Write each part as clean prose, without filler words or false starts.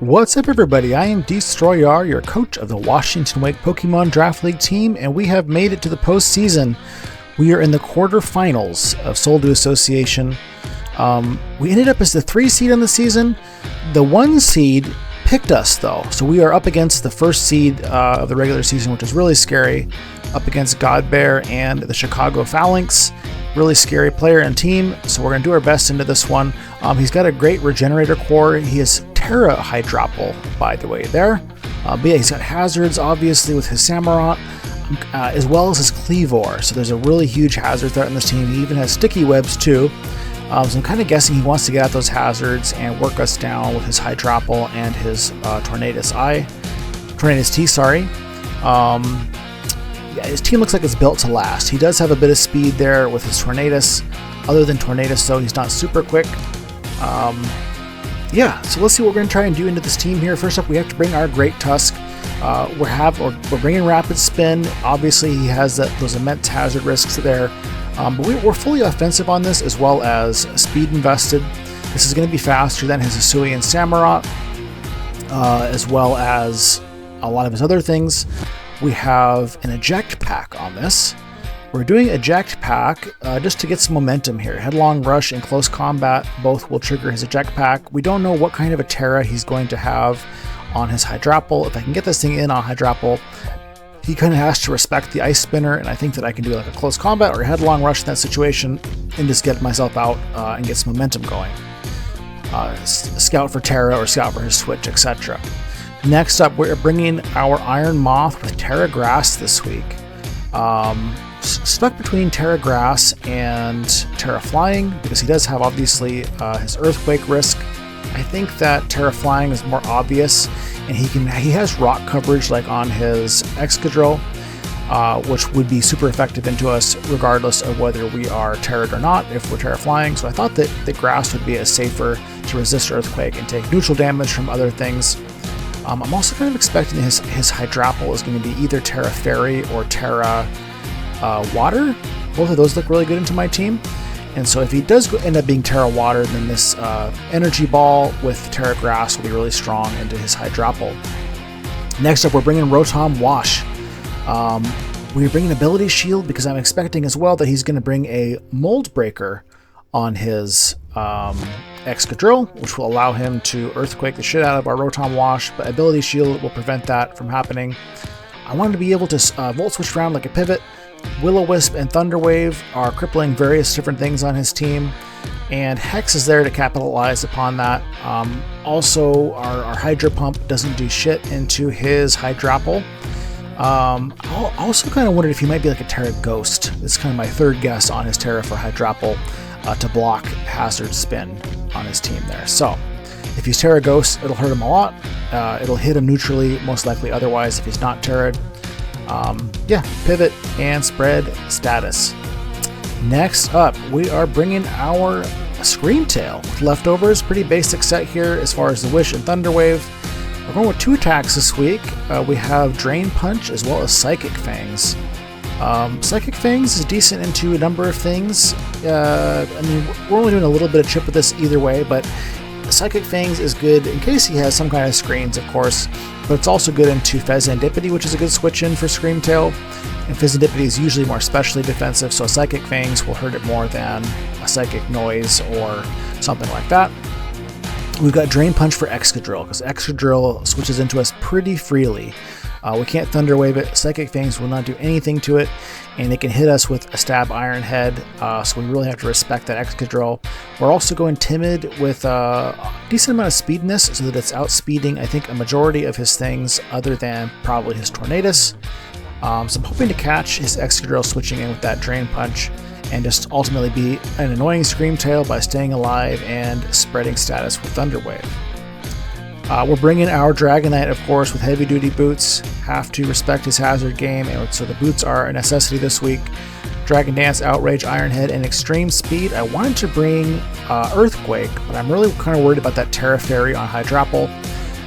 What's up, everybody? I am Destroyer, your coach of the Washington Wake Pokémon Draft League team, and we have made it to the postseason. We are in the quarterfinals of Soldu Association. We ended up as the 3 seed on the season. The 1 seed picked us, though, so we are up against the 1st seed of the regular season, which is really scary, up against Godbear and the Chicago Phalanx. Really scary player and team, so we're going to do our best into this one. He's got a great regenerator core. He has Tera Hydrapple, by the way, there. But yeah, he's got hazards, obviously, with his Samurott, as well as his Cleavor. So there's a really huge hazard threat in this team. He even has sticky webs, too. So I'm kind of guessing he wants to get at those hazards and work us down with his Hydrapple and his Tornadus T, sorry. Yeah, his team looks like it's built to last. He does have a bit of speed there with his Tornadus. Other than Tornadus, though, he's not super quick. Yeah, so let's see what we're going to try and do into this team here. First up, we have to bring our Great Tusk. We're bringing Rapid Spin. Obviously, he has those immense hazard risks there. But we're fully offensive on this, as well as speed invested. This is going to be faster than his Hisuian Samurott, as well as a lot of his other things. We have an eject pack on this. We're doing eject pack just to get some momentum here. Headlong Rush and Close Combat both will trigger his eject pack. We don't know what kind of a Tera he's going to have on his Hydrapple. If I can get this thing in on Hydrapple, he kind of has to respect the Ice Spinner, and I think that I can do like a Close Combat or a Headlong Rush in that situation and just get myself out and get some momentum going. Scout for Tera or scout for his Switch, etc. Next up, we're bringing our Iron Moth with Tera Grass this week. Stuck between Tera Grass and Tera Flying, because he does have, obviously, his Earthquake risk. I think that Tera Flying is more obvious, and he has rock coverage like on his Excadrill, which would be super effective into us regardless of whether we are Terra'd or not if we're Tera Flying. So I thought that the Grass would be a safer to resist Earthquake and take neutral damage from other things. I'm also kind of expecting his Hydrapple is going to be either Tera Fairy or Tera Water. Both of those look really good into my team. And so if he does end up being Tera Water, then this Energy Ball with Tera Grass will be really strong into his Hydrapple. Next up, we're bringing Rotom Wash. We're bringing Ability Shield because I'm expecting as well that he's going to bring a Mold Breaker on his Excadrill, which will allow him to Earthquake the shit out of our Rotom Wash, but Ability Shield will prevent that from happening. I wanted to be able to Volt Switch around like a pivot. Will-O-Wisp and Thunder Wave are crippling various different things on his team, and Hex is there to capitalize upon that. Also, our Hydro Pump doesn't do shit into his Hydrapple. I also kind of wondered if he might be like a Tera Ghost. This is kind of my third guess on his Tera for Hydrapple to block Hazard Spin on his team there. So, if he's Tera Ghost, it'll hurt him a lot. It'll hit him neutrally, most likely otherwise if he's not Terra'd. Yeah, pivot and spread status. Next up, we are bringing our Screamtail with leftovers. Pretty basic set here as far as the Wish and Thunder Wave. We're going with 2 attacks this week. We have Drain Punch as well as Psychic Fangs. Psychic Fangs is decent into a number of things. I mean, we're only doing a little bit of chip with this either way, but Psychic Fangs is good in case he has some kind of screens, of course, but it's also good into Fezandipity, which is a good switch in for Screamtail, and Fezandipity is usually more specially defensive, so Psychic Fangs will hurt it more than a Psychic Noise or something like that. We've got Drain Punch for Excadrill, because Excadrill switches into us pretty freely. We can't Thunder Wave it. Psychic Fangs will not do anything to it, and it can hit us with a Stab Iron Head, so we really have to respect that Excadrill. We're also going Timid with a decent amount of speediness, so that it's outspeeding, I think, a majority of his things other than probably his Tornadus. So I'm hoping to catch his Excadrill switching in with that Drain Punch and just ultimately be an annoying Screamtail by staying alive and spreading status with Thunder Wave. We're bringing our Dragonite, of course, with heavy-duty boots. Have to respect his hazard game, and so the boots are a necessity this week. Dragon Dance, Outrage, Iron Head, and Extreme Speed. I wanted to bring Earthquake, but I'm really kind of worried about that Tera Fairy on Hydrapple.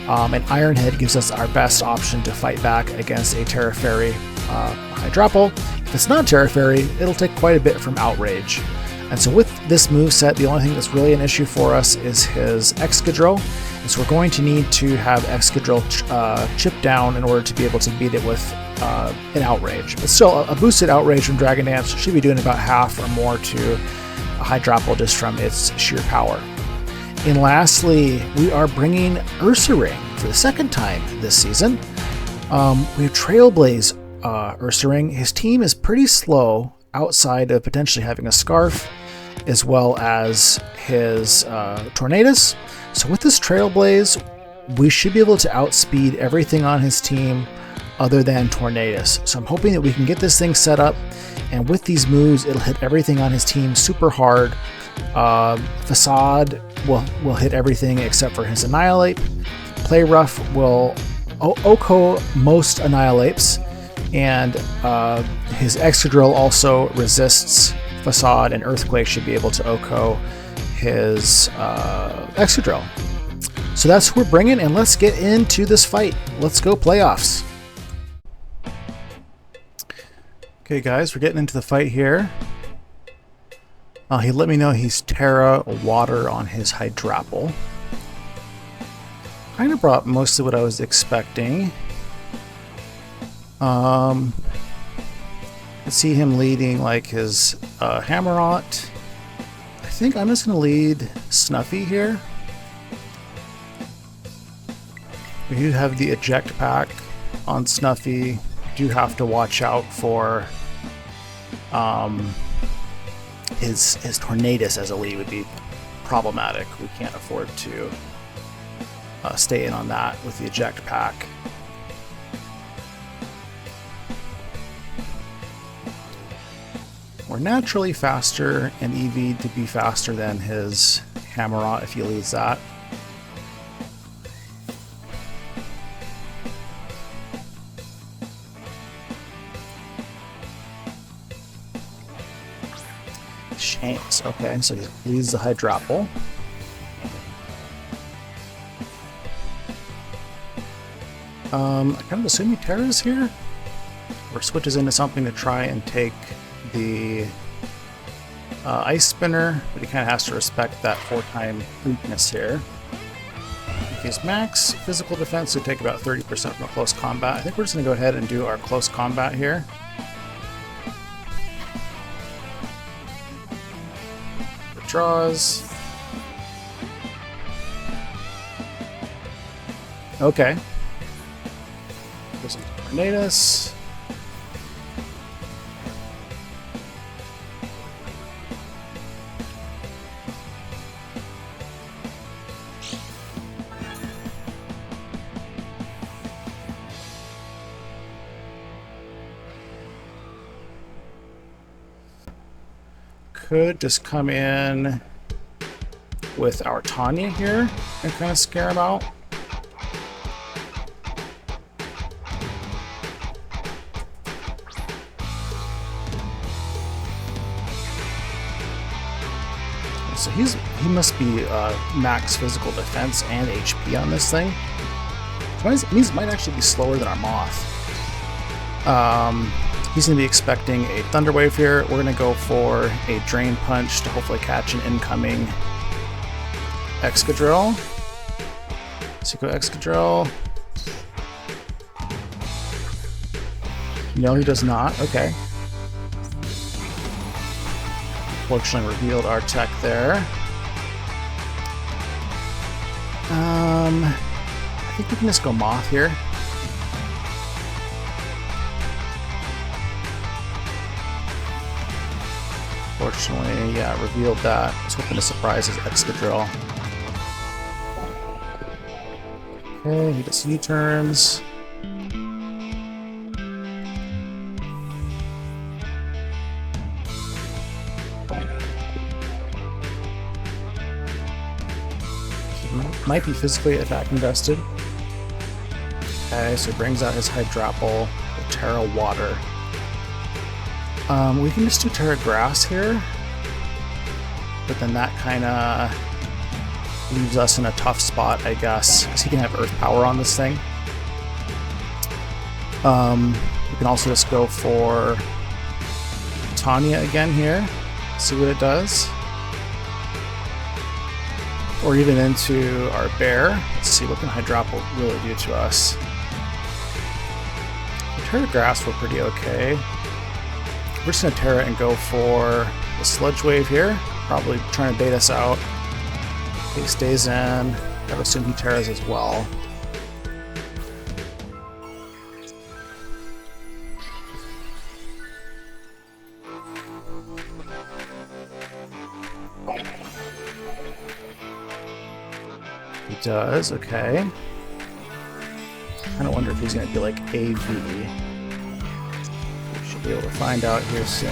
And Iron Head gives us our best option to fight back against a Tera Fairy Hydrapple. If it's not Tera Fairy, it'll take quite a bit from Outrage. And so with this moveset, the only thing that's really an issue for us is his Excadrill. And so we're going to need to have Excadrill chip down in order to be able to beat it with an Outrage. But still, a boosted Outrage from Dragon Dance should be doing about half or more to a Hydrapple just from its sheer power. And lastly, we are bringing URSARING for the second time this season. We have Trailblaze URSARING. His team is pretty slow outside of potentially having a Scarf, as well as his Tornadus. So with this Trailblaze, we should be able to outspeed everything on his team other than Tornadus. So I'm hoping that we can get this thing set up, and with these moves, it'll hit everything on his team super hard. Facade will hit everything except for his Annihilate. Play Rough will OHKO most Annihilates, and his Excadrill also resists Facade, and Earthquake should be able to OHKO his Excadrill. So that's who we're bringing, and let's get into this fight. Let's go playoffs. Okay guys, we're getting into the fight here. He let me know he's Tera Water on his Hydrapple. Kind of brought mostly what I was expecting. I see him leading like his Hammerot. I think I'm just going to lead Snuffy here. We do have the Eject Pack on Snuffy. Do have to watch out for his Tornadus as a lead would be problematic. We can't afford to stay in on that with the Eject Pack. We're naturally faster and EV to be faster than his Hammerot if he leads that. Shanks, okay, so he leads the Hydrapple. I kind of assume Tera's here, or switches into something to try and take the Ice Spinner, but he kind of has to respect that 4-time weakness here. If he's max physical defense, he'll take about 30% from a close combat. I think we're just going to go ahead and do our close combat here. Draws. Okay. Goes into Tornadus. Could just come in with our Tanya here and kind of scare him out. So he must be max physical defense and HP on this thing. Which means it might actually be slower than our Moth. He's going to be expecting a Thunder Wave here. We're going to go for a Drain Punch to hopefully catch an incoming Excadrill. So go Excadrill. No, he does not. Okay. Fortunately revealed our tech there. I think we can just go Moth here. Fortunately, yeah, revealed that. I was hoping to surprise his Excadrill. Okay, he gets U-turns. Might be physically attack invested. Okay, so he brings out his Hydrapple, the Tera Water. We can just do Tera Grass here, but then that kind of leaves us in a tough spot, I guess, because he can have Earth Power on this thing. We can also just go for Tanya again here, see what it does. Or even into our bear. Let's see what can Hydrapple really do to us. The Tera Grass were pretty okay. We're just gonna Tera and go for the Sludge Wave here. Probably trying to bait us out. He stays in. I would assume he Teras as well. He does, okay. I kind of wonder if he's going to be like AV. We should be able to find out here soon.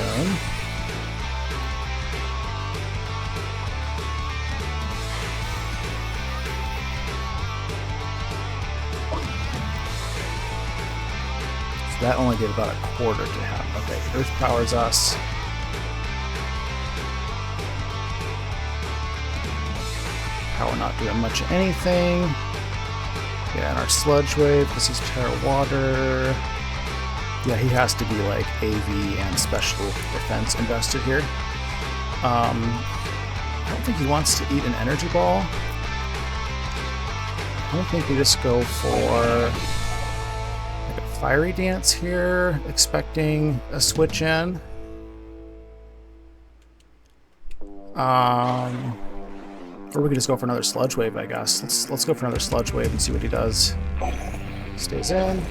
So that only did about a quarter to him. Okay, Earth powers us. Power not doing much of anything. Yeah, and our Sludge Wave, because he's Tera Water. Yeah, he has to be like AV and special defense invested here. I don't think he wants to eat an energy ball. I don't think we just go for like a Fiery Dance here, expecting a switch in. Or we could just go for another Sludge Wave, I guess. Let's go for another Sludge Wave and see what he does. Stays in.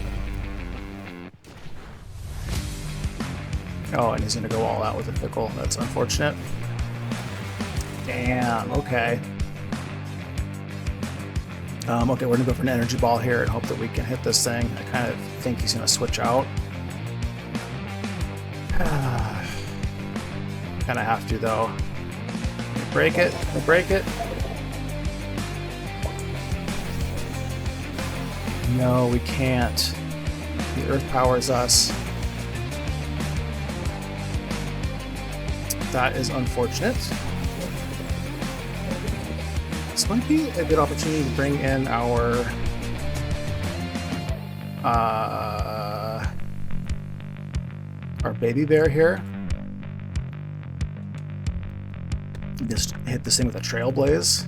Oh, and he's gonna go all out with a Pickle. That's unfortunate. Damn, okay. Okay, we're gonna go for an Energy Ball here and hope that we can hit this thing. I kind of think he's gonna switch out. Kinda have to, though. Break it, break it. No, we can't. The Earth powers us. That is unfortunate. This might be a good opportunity to bring in our baby bear here. Just hit this thing with a Trailblaze.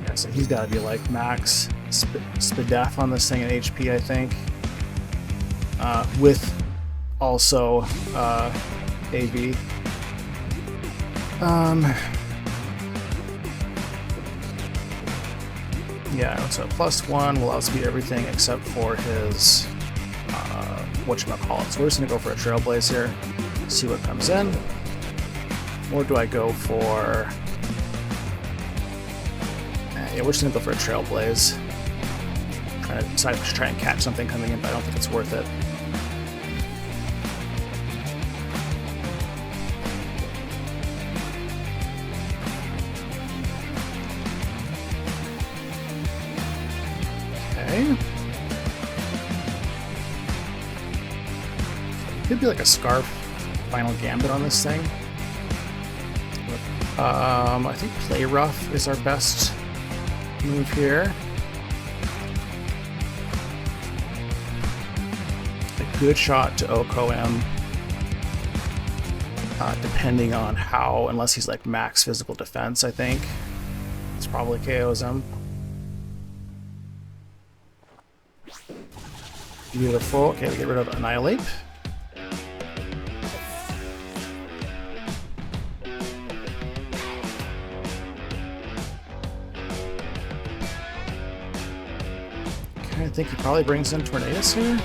Yeah, so he's got to be like max Spidef on this thing in HP, I think. With also AV. Yeah, so +1 will outspeed everything except for his whatchamacallit. So we're just gonna go for a Trailblaze here, see what comes in. Or do I go for... yeah, we're just gonna go for a Trailblaze. Trying to decide if we should try and catch something coming in, but I don't think it's worth it. Okay. Could be like a Scarf Final Gambit on this thing. I think Play Rough is our best move here. A good shot to OHKO him, depending on how, unless he's like max physical defense, I think. It's probably KOs him. Beautiful. Okay, we get rid of Annihilate. I think he probably brings in Tornadus here.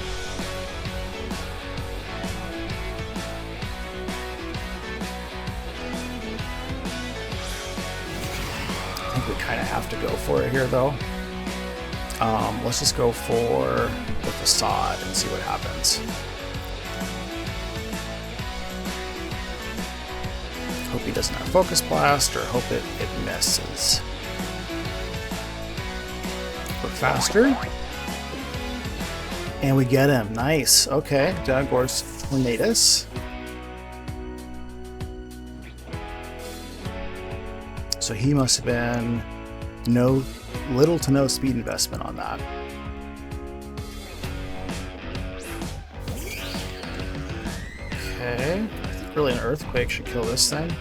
I think we kind of have to go for it here, though. Let's just go for the Facade and see what happens. Hope he doesn't have Focus Blast, or hope it misses. We're faster. And we get him. Nice. Okay. Dagor's Tornadus. So he must have been little to no speed investment on that. Okay. I think we're really an Earthquake should kill this thing.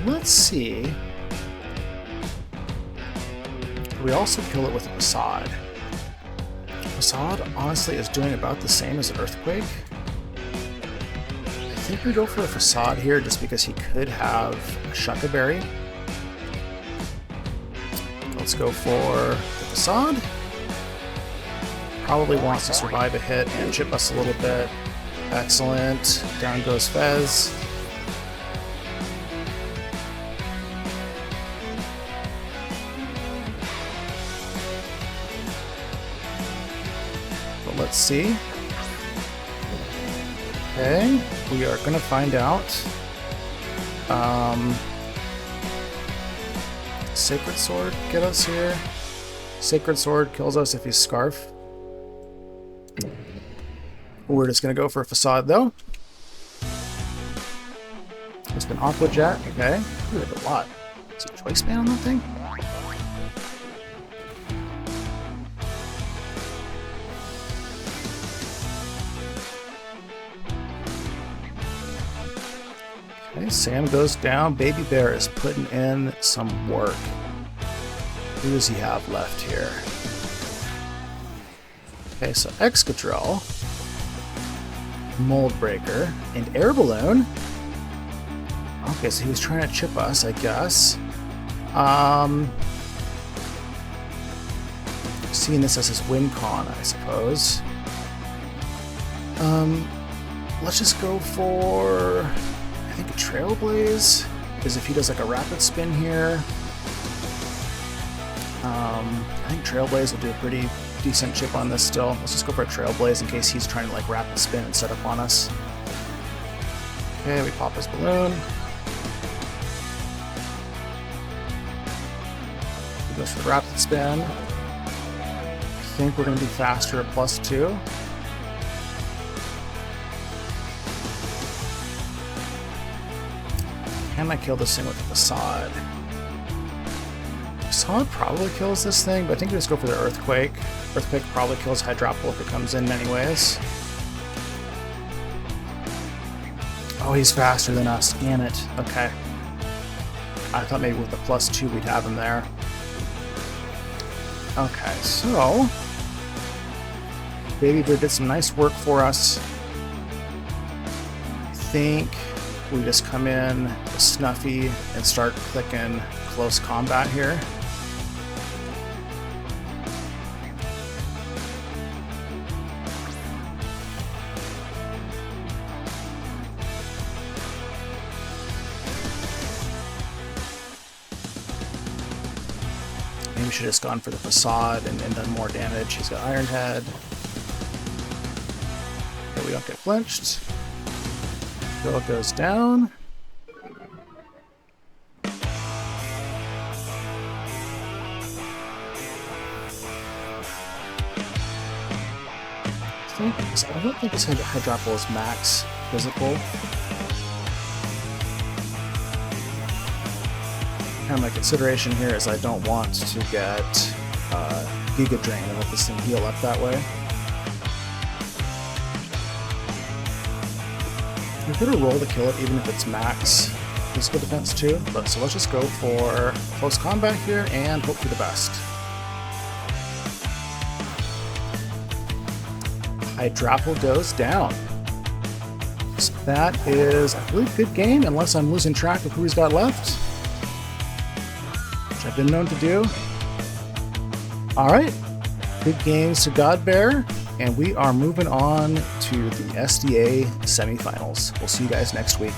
Let's see. We also kill it with a Facade. Facade, honestly, is doing about the same as an Earthquake. I think we go for a Facade here just because he could have a Shuckaberry. Let's go for the Facade. Probably wants to survive a hit and chip us a little bit. Excellent. Down goes Fez. But let's see. Okay, we are going to find out. Sacred Sword get us here. Sacred Sword kills us if he's Scarf. We're just going to go for a Facade though. It's been Aqua Jet. Okay, we have a lot. Is it Choice Band on that thing? Okay, Sam goes down. Baby Bear is putting in some work. Who does he have left here? Okay, so Excadrill, Mold Breaker, and Air Balloon. Okay, so he was trying to chip us, I guess. Seeing this as his win con, I suppose. Let's just go for, I think, a Trailblaze, because if he does like a Rapid Spin here, I think Trailblaze will do a pretty decent chip on this still. Let's just go for a Trailblaze in case he's trying to like Rapid Spin and set up on us. Okay, we pop his balloon. He goes for the Rapid Spin. I think we're going to be faster at +2. Can I kill this thing with a Facade? Facade probably kills this thing, but I think we just go for the Earthquake. Earthquake probably kills Hydrapple if it comes in anyways. Oh, he's faster than us. Damn it. Okay. I thought maybe with the +2 we'd have him there. Okay, so Baby Bear did some nice work for us. I think we just come in with Snuffy and start clicking close combat here. Maybe we should have just gone for the Facade and done more damage. He's got Iron Head. Okay, we don't get flinched. Girl goes down. I don't think this Hydrapple is max physical. And my consideration here is I don't want to get Giga Drain and let this thing heal up that way. We could have rolled to kill it even if it's max physical defense too, but so let's just go for close combat here and hope for the best. Hydrapple goes down. So that is, I believe, a good game, unless I'm losing track of who he's got left, which I've been known to do. Alright, good games to Godbear, and we are moving on to the SDA semifinals. We'll see you guys next week.